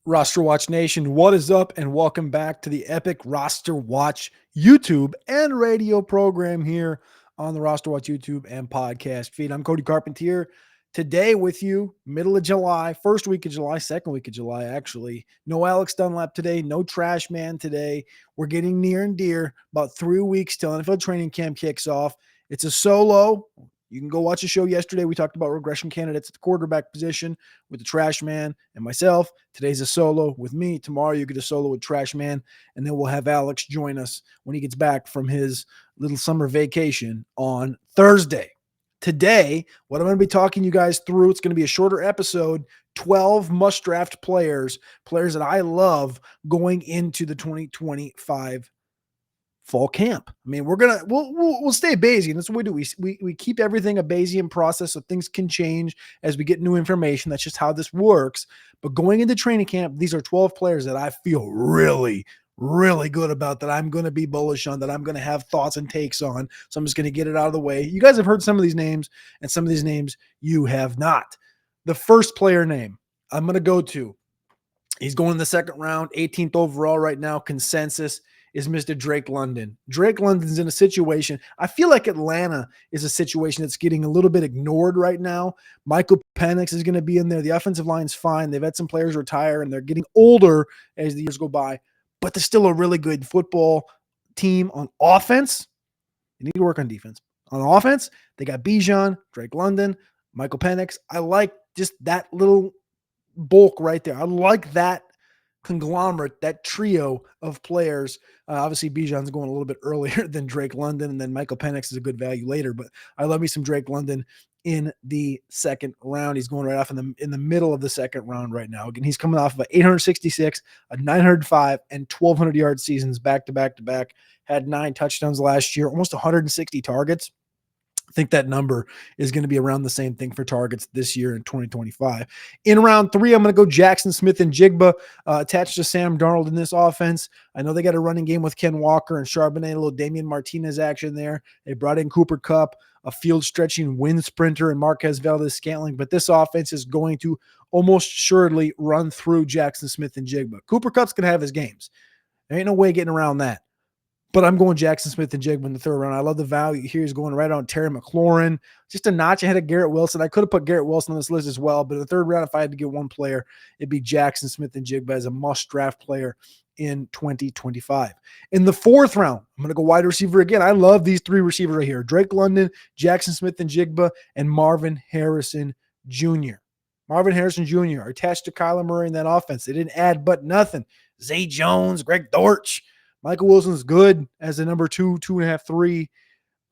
Roster Watch Nation, what is up? And welcome back to the epic Roster Watch YouTube and radio program here on the Roster Watch YouTube and podcast feed. I'm Cody Carpentier today with you, middle of July, first week of July, second week of July, actually. No Alex Dunlap today, no Trash Man today. We're getting near and dear, about 3 weeks till NFL training camp kicks off. It's a solo. You can go watch the show yesterday. We talked about regression candidates at the quarterback position with the Trash Man and myself. Today's a solo with me. Tomorrow you get a solo with Trash Man, and then we'll have Alex join us when he gets back from his little summer vacation on Thursday. Today, what I'm going to be talking you guys through, it's going to be a shorter episode, 12 must-draft players that I love going into the 2025 fall camp. I mean, we'll stay Bayesian. That's what we do. We keep everything a Bayesian process, so things can change as we get new information. That's just how this works. But going into training camp, these are 12 players that I feel really good about, that I'm going to be bullish on, that I'm going to have thoughts and takes on. So I'm just going to get it out of the way. You guys have heard some of these names, and some of these names you have not. The first player name I'm going to go to, he's going in the second round, 18th overall right now, consensus, is Mr. Drake London. Drake London's in a situation, I feel like Atlanta is a situation that's getting a little bit ignored right now. Michael Penix is going to be in there. The offensive line's fine. They've had some players retire, and they're getting older as the years go by, but they're still a really good football team on offense. They need to work on defense. On offense, they got Bijan, Drake London, Michael Penix. I like just that little bulk right there. I like that conglomerate, that trio of players. Obviously, Bijan's going a little bit earlier than Drake London, and then Michael Penix is a good value later. But I love me some Drake London in the second round. He's going right off in the middle of the second round right now. Again, he's coming off of an 866, a 905, and 1,200 yard seasons back to back to back. Had 9 touchdowns last year, almost 160 targets. I think that number is going to be around the same thing for targets this year in 2025. In round 3, I'm going to go Jackson Smith-Njigba attached to Sam Darnold in this offense. I know they got a running game with Ken Walker and Charbonnet, a little Damian Martinez action there. They brought in Cooper Kupp, a field-stretching wind sprinter, and Marquez Valdez-Scantling. But this offense is going to almost surely run through Jackson Smith-Njigba. Cooper Kupp's going to have his games. There ain't no way getting around that. But I'm going Jackson Smith-Njigba in the third round. I love the value here. He's going right on Terry McLaurin, just a notch ahead of Garrett Wilson. I could have put Garrett Wilson on this list as well, but in the third round, if I had to get one player, it'd be Jackson Smith-Njigba as a must-draft player in 2025. In the fourth round, I'm going to go wide receiver again. I love these 3 receivers right here: Drake London, Jackson Smith-Njigba, and Marvin Harrison Jr. Marvin Harrison Jr. are attached to Kyler Murray in that offense. They didn't add but nothing. Zay Jones, Greg Dortch. Michael Wilson's good as a number 2, 2.5, 3.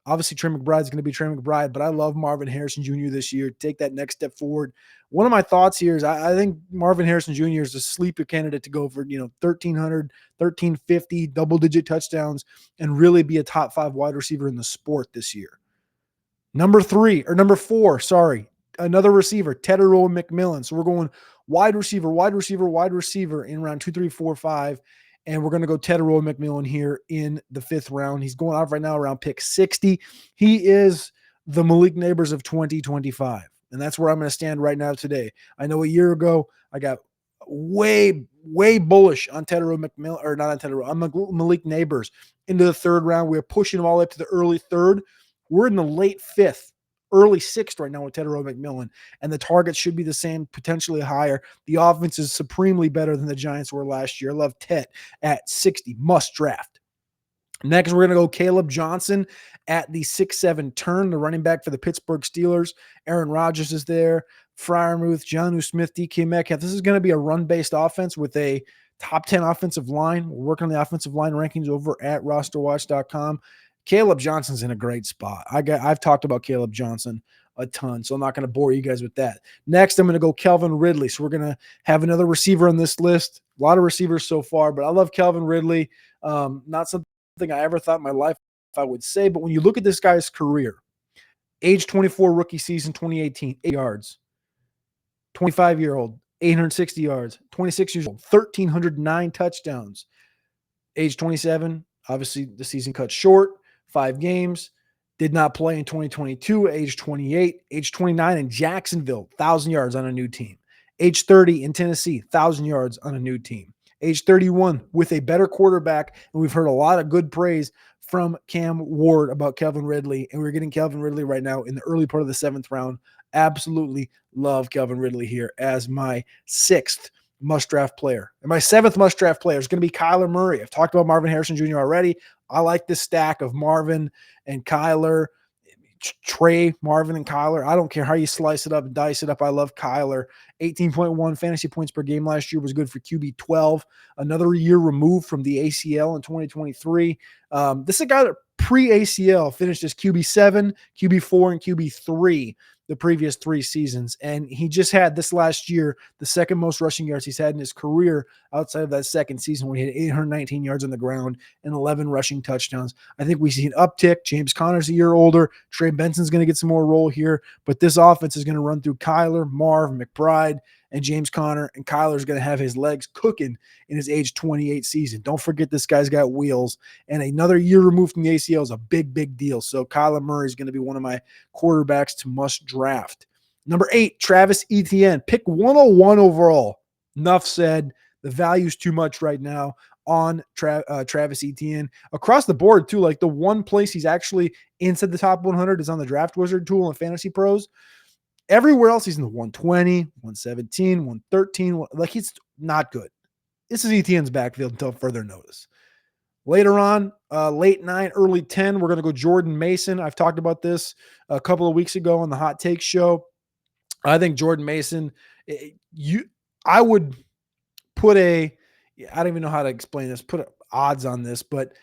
Obviously, Trey McBride's going to be Trey McBride, but I love Marvin Harrison Jr. this year. Take that next step forward. One of my thoughts here is I think Marvin Harrison Jr. is a sleeper candidate to go for 1,300, 1,350, double-digit touchdowns, and really be a top 5 wide receiver in the sport this year. Number 4, another receiver, Tetairoa McMillan. So we're going wide receiver in round 2, 3, 4, 5. And we're going to go Tetairoa McMillan here in the 5th round. He's going off right now around pick 60. He is the Malik Nabers of 2025. And that's where I'm going to stand right now today. I know a year ago, I got way bullish on Tetairoa McMillan, or not on Tetairoa, on Malik Nabers into the 3rd round. We're pushing him all up to the early 3rd. We're in the late 5th. Early 6th right now with Tetairoa McMillan, and the targets should be the same, potentially higher. The offense is supremely better than the Giants were last year. I love Tet at 60, must draft. Next, we're going to go Caleb Johnson at the 6'7" turn, the running back for the Pittsburgh Steelers. Aaron Rodgers is there, Freiermuth, Jonnu Smith, DK Metcalf. This is going to be a run-based offense with a top 10 offensive line. We're working on the offensive line rankings over at RosterWatch.com. Caleb Johnson's in a great spot. I've talked about Caleb Johnson a ton, so I'm not going to bore you guys with that. Next, I'm going to go Calvin Ridley. So we're going to have another receiver on this list. A lot of receivers so far, but I love Calvin Ridley. Not something I ever thought in my life I would say, but when you look at this guy's career, age 24 rookie season 2018, 8 yards. 25-year-old, 860 yards. 26 years old, 1,309 touchdowns. Age 27, obviously the season cut short. 5 games, did not play in 2022, age 28, age 29 in Jacksonville, 1,000 yards on a new team. Age 30 in Tennessee, 1,000 yards on a new team. Age 31 with a better quarterback, and we've heard a lot of good praise from Cam Ward about Calvin Ridley, and we're getting Calvin Ridley right now in the early part of the 7th round. Absolutely love Calvin Ridley here as my 6th must-draft player. And my 7th must-draft player is going to be Kyler Murray. I've talked about Marvin Harrison Jr. already. I like this stack of Marvin and Kyler, Trey, Marvin, and Kyler. I don't care how you slice it up and dice it up. I love Kyler. 18.1 fantasy points per game last year was good for QB 12. Another year removed from the ACL in 2023. This is a guy that pre-ACL finished as QB 7, QB 4, and QB 3 the previous 3 seasons. And he just had this last year the second most rushing yards he's had in his career outside of that second season when he had 819 yards on the ground and 11 rushing touchdowns. I think we see an uptick. James Conner's a year older. Trey Benson's going to get some more role here, but this offense is going to run through Kyler, Marv, McBride, and James Conner, and Kyler's going to have his legs cooking in his age 28 season. Don't forget this guy's got wheels, and another year removed from the ACL is a big, big deal. So Kyler Murray is going to be one of my quarterbacks to must draft. Number 8, Travis Etienne, pick 101 overall. Enough said. The value's too much right now on Travis Etienne. Across the board, too, like the one place he's actually inside the top 100 is on the Draft Wizard tool and Fantasy Pros. Everywhere else, he's in the 120, 117, 113. Like, he's not good. This is Etienne's backfield until further notice. Later on, late 9, early 10, we're going to go Jordan Mason. I've talked about this a couple of weeks ago on the Hot Take Show. I think Jordan Mason, I would put I don't even know how to explain this, put odds on this, but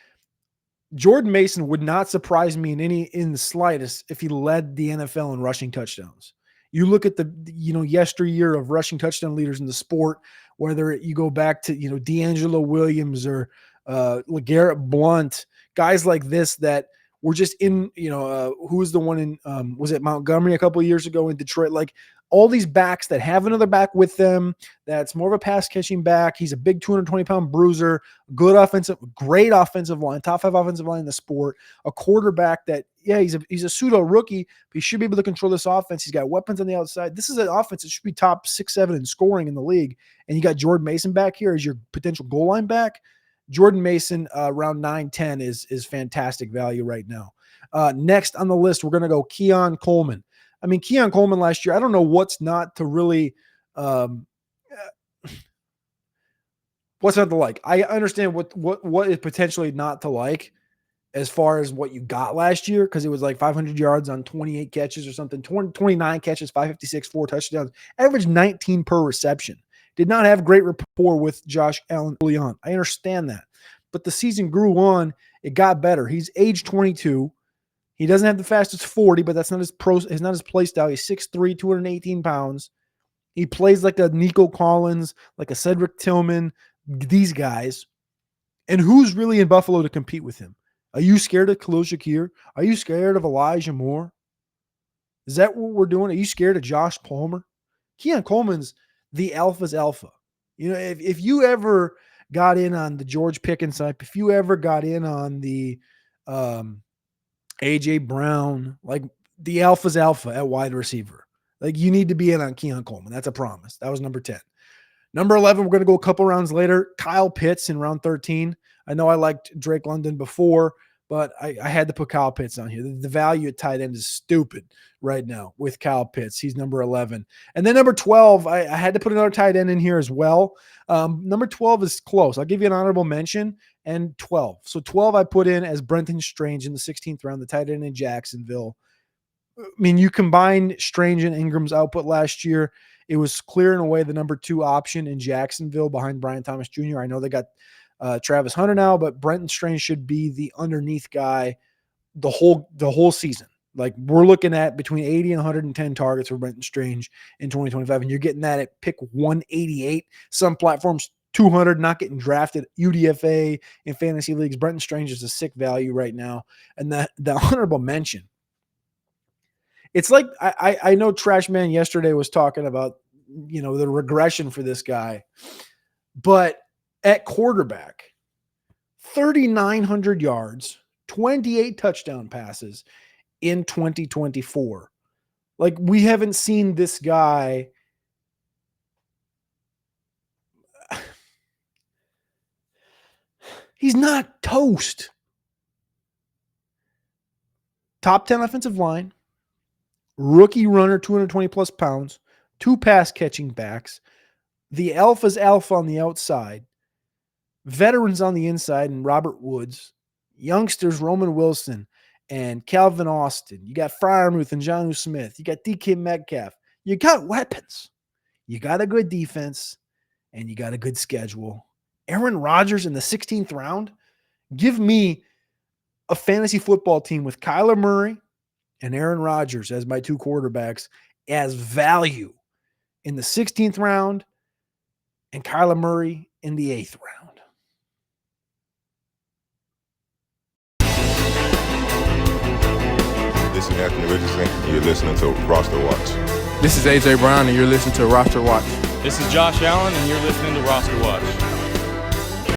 Jordan Mason would not surprise me in the slightest if he led the NFL in rushing touchdowns. You look at the yesteryear of rushing touchdown leaders in the sport, whether you go back to D'Angelo Williams or LeGarrette Blount, guys like this that were just in who was the one in was it Montgomery a couple of years ago in Detroit? Like all these backs that have another back with them that's more of a pass catching back. He's a big 220-pound bruiser, great offensive line, top 5 offensive line in the sport. A quarterback that, he's a pseudo rookie, but he should be able to control this offense. He's got weapons on the outside. This is an offense that should be top 6, 7 in scoring in the league. And you got Jordan Mason back here as your potential goal line back. Jordan Mason, around 9-10 is fantastic value right now. Next on the list, we're going to go Keon Coleman. I mean, Keon Coleman last year, I don't know what's not to really what's not to like. I understand what is potentially not to like as far as what you got last year, because it was like 500 yards on 28 catches or something, 29 catches, 556, 4 touchdowns, averaged 19 per reception. Did not have great rapport with Josh Allen early on. I understand that. But the season grew on. It got better. He's age 22. He doesn't have the fastest 40, but that's not his play style. He's 6'3", 218 pounds. He plays like a Nico Collins, like a Cedric Tillman, these guys. And who's really in Buffalo to compete with him? Are you scared of Khalil Shakir? Are you scared of Elijah Moore? Is that what we're doing? Are you scared of Josh Palmer? Keon Coleman's the alpha's alpha. If you ever got in on the George Pickens hype, if you ever got in on the A.J. Brown, like the alpha's alpha at wide receiver, like you need to be in on Keon Coleman. That's a promise. That was number 10. Number 11, we're going to go a couple rounds later. Kyle Pitts in round 13. I know I liked Drake London before, but I had to put Kyle Pitts on here. The value at tight end is stupid right now with Kyle Pitts. He's number 11. And then number 12, I had to put another tight end in here as well. Number 12 is close. I'll give you an honorable mention and 12. So 12 I put in as Brenton Strange in the 16th round, the tight end in Jacksonville. I mean, you combine Strange and Ingram's output last year. It was clearing away the number 2 option in Jacksonville behind Brian Thomas Jr. I know they got Travis Hunter now, but Brenton Strange should be the underneath guy the whole season. Like we're looking at between 80 and 110 targets for Brenton Strange in 2025, and you're getting that at pick 188. Some platforms 200, not getting drafted. UDFA in fantasy leagues. Brenton Strange is a sick value right now, and the honorable mention. It's like I know Trash Man yesterday was talking about the regression for this guy, but at quarterback, 3,900 yards, 28 touchdown passes in 2024. Like we haven't seen this guy He's not toast. Top 10 offensive line, rookie runner, 220 plus pounds, 2 pass catching backs, the alpha's alpha on the outside, veterans on the inside, and Robert Woods, youngsters Roman Wilson and Calvin Austin. You got Freiermuth and Jonnu Smith. You got DK Metcalf. You got weapons. You got a good defense, and you got a good schedule. Aaron Rodgers in the 16th round. Give me a fantasy football team with Kyler Murray and Aaron Rodgers as my 2 quarterbacks as value in the 16th round and Kyler Murray in the 8th round. This is Anthony Richardson. You're listening to RosterWatch. This is AJ Brown, and you're listening to RosterWatch. This is Josh Allen, and you're listening to RosterWatch.